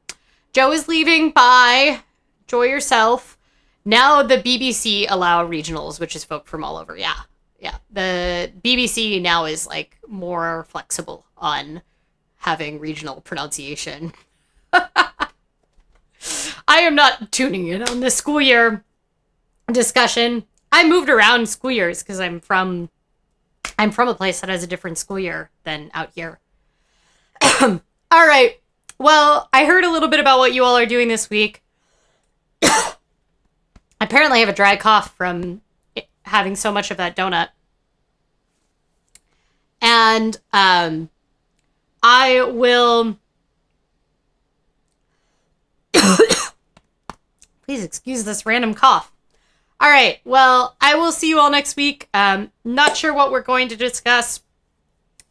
Joe is leaving. Bye. Enjoy yourself. Now the BBC allow regionals, which is folk from all over. Yeah. Yeah. The BBC now is like more flexible on having regional pronunciation. I am not tuning in on the school year discussion. I moved around school years because I'm from a place that has a different school year than out here. All right. Well, I heard a little bit about what you all are doing this week. Apparently I have a dry cough from having so much of that donut. And I will... Please excuse this random cough. All right. Well, I will see you all next week. Not sure what we're going to discuss.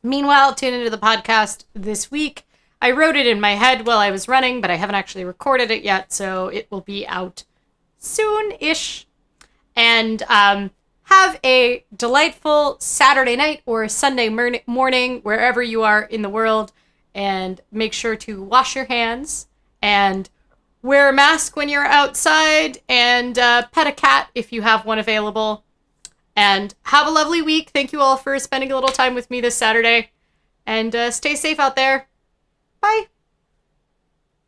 Meanwhile, tune into the podcast this week. I wrote it in my head while I was running, but I haven't actually recorded it yet, so it will be out soon-ish. And have a delightful Saturday night or Sunday morning, wherever you are in the world. And make sure to wash your hands and wear a mask when you're outside, and pet a cat if you have one available. And have a lovely week. Thank you all for spending a little time with me this Saturday. And stay safe out there. Bye.